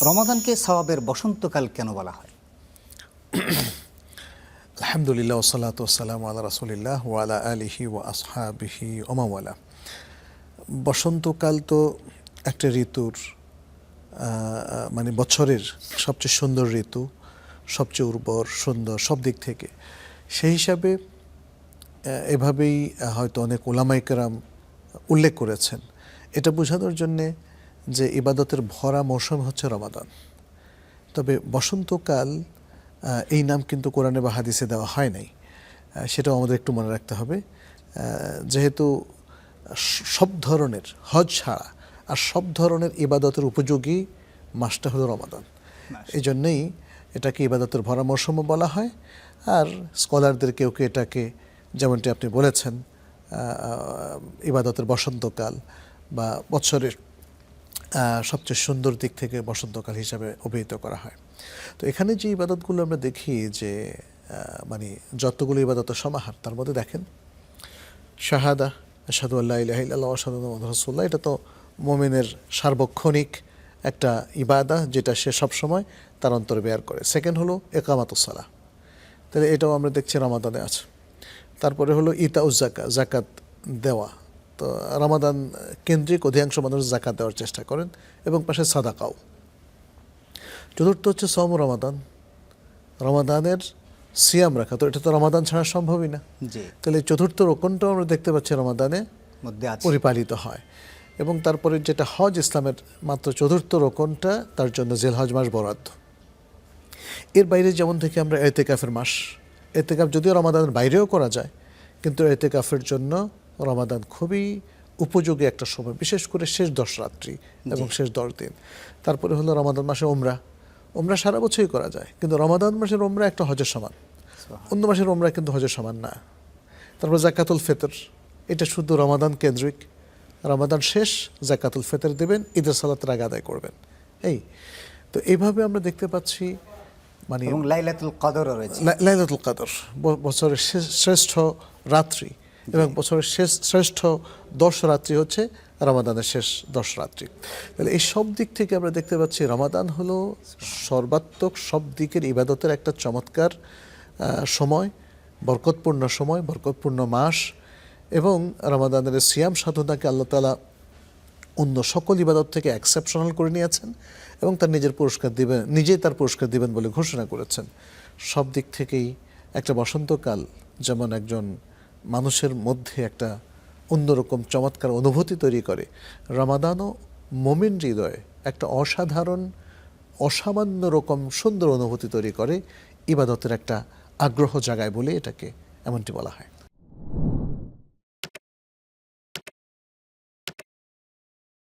রমাদানকে সওয়াবের বসন্তকাল কেন বলা হয়? আলহামদুলিল্লাহ ওয়াসসালাতু ওয়াসসালামু আলা রাসূলিল্লাহ ওয়া আলা আলিহি ওয়া আসহাবিহি ওয়া মান ওয়ালা। বসন্তকাল তো একটা ঋতুর মানে বছরের সবচেয়ে সুন্দর ঋতু, সবচেয়ে উর্বর, সুন্দর সব দিক থেকে। সেই হিসাবে এভাবেই হয়তো অনেক উলামায়ে কেরাম উল্লেখ করেছেন এটা বোঝানোর জন্যে যে ইবাদতের ভরা মৌসুম হচ্ছে রমাদান। তবে বসন্তকাল এই নাম কিন্তু কোরআনে বা হাদিসে দেওয়া হয় নাই, সেটাও আমাদের একটু মনে রাখতে হবে। যেহেতু সব ধরনের হজ ছাড়া আর সব ধরনের ইবাদতের উপযোগী মাসটা হলো রমাদান, এই জন্যেই এটাকে ইবাদতের ভরা মৌসুমও বলা হয়। আর স্কলারদের কেউ কেউ এটাকে, যেমনটি আপনি বলেছেন, ইবাদতের বসন্তকাল বা বছরের সবচেয়ে সুন্দর দিক থেকে বসন্তকাল হিসাবে অভিহিত করা হয়। তো এখানে যে ইবাদতগুলো আমরা দেখি যে মানে যতগুলো ইবাদতের সমাহার, তার মধ্যে দেখেন শাহাদা, আশহাদু আল্লা ইলাহা ইল্লাল্লাহ ওয়া আশহাদু আন্না মুহাম্মাদান রাসূলুল্লাহ, এটা তো মুমিনের সার্বক্ষণিক একটা ইবাদা যেটা সে সবসময় তার অন্তরে বেয়ার করে। সেকেন্ড হলো ইকামাতুস সালাহ, তাহলে এটাও আমরা দেখছি রমাদানে আছে। তারপরে হলো ইতাউজ যাকাত, যাকাত দেওয়া। তো রমাদান কেন্দ্রিক অধিকাংশ মানুষ যাকাত দেওয়ার চেষ্টা করেন, এবং পাশে সাদাকাও। চতুর্থ হচ্ছে সওম রমাদান, রমাদানের সিয়াম রাখা। তো এটা তো রমাদান ছাড়া সম্ভবই না। তাহলে চতুর্থ রোকনটাও আমরা দেখতে পাচ্ছি রমাদানে পরিপালিত হয়। এবং তারপরে যেটা হজ, ইসলামের মাত্র চতুর্থ রোকনটা, তার জন্য জিলহজ মাস বরাদ্দ। এর বাইরে যেমন থেকে আমরা এতেকাফের মাস, এতেকাফ যদিও রমাদানের বাইরেও করা যায়, কিন্তু এতেকাফের জন্য রমাদান খুবই উপযোগী একটা সময়, বিশেষ করে শেষ 10 রাত্রি এবং শেষ 10 দিন। তারপরে হলো রমাদান মাসে ওমরা, ওমরা সারা বছরই করা যায়, কিন্তু রমাদান মাসের ওমরা একটা হজের সমান, অন্য মাসের ওমরা কিন্তু হজের সমান না। তারপর যাকাতুল ফিতর, এটা শুধু রমাদান কেন্দ্রিক, রমাদান শেষ যাকাতুল ফিতর দেবেন, ঈদের সালাতের আগে আদায় করবেন। এই তো এইভাবে আমরা দেখতে পাচ্ছি। মানে লাইলাতুল কদরও রয়েছে, লাইলাতুল কদর বছরের শ্রেষ্ঠ রাত্রি, এবং বছরের শ্রেষ্ঠ 10 রাত্রি হচ্ছে রমাদানের শেষ 10 রাত্রি। তাহলে এই সব দিক থেকে আমরা দেখতে পাচ্ছি রমাদান হলো সর্বাত্মক সব দিকের ইবাদতের একটা চমৎকার সময়, বরকতপূর্ণ সময়, বরকতপূর্ণ মাস। এবং রমাদানের সিয়াম সাধনাকে আল্লাহ তাআলা অন্য সকল ইবাদত থেকে এক্সেপশনাল করে নিয়েছেন, এবং তার নিজের পুরস্কার দিবেন, নিজেই তার পুরস্কার দিবেন বলে ঘোষণা করেছেন। সব দিক থেকেই একটা বসন্তকাল যেমন একজন মানুষের মধ্যে একটা অন্যরকম চমৎকার অনুভূতি তৈরি করে, রমাদানও মুমিন হৃদয়ে একটা অসাধারণ, অসামান্য রকম সুন্দর অনুভূতি তৈরি করে, ইবাদতের একটা আগ্রহ জাগায় বলে এটাকে এমনটি বলা হয়।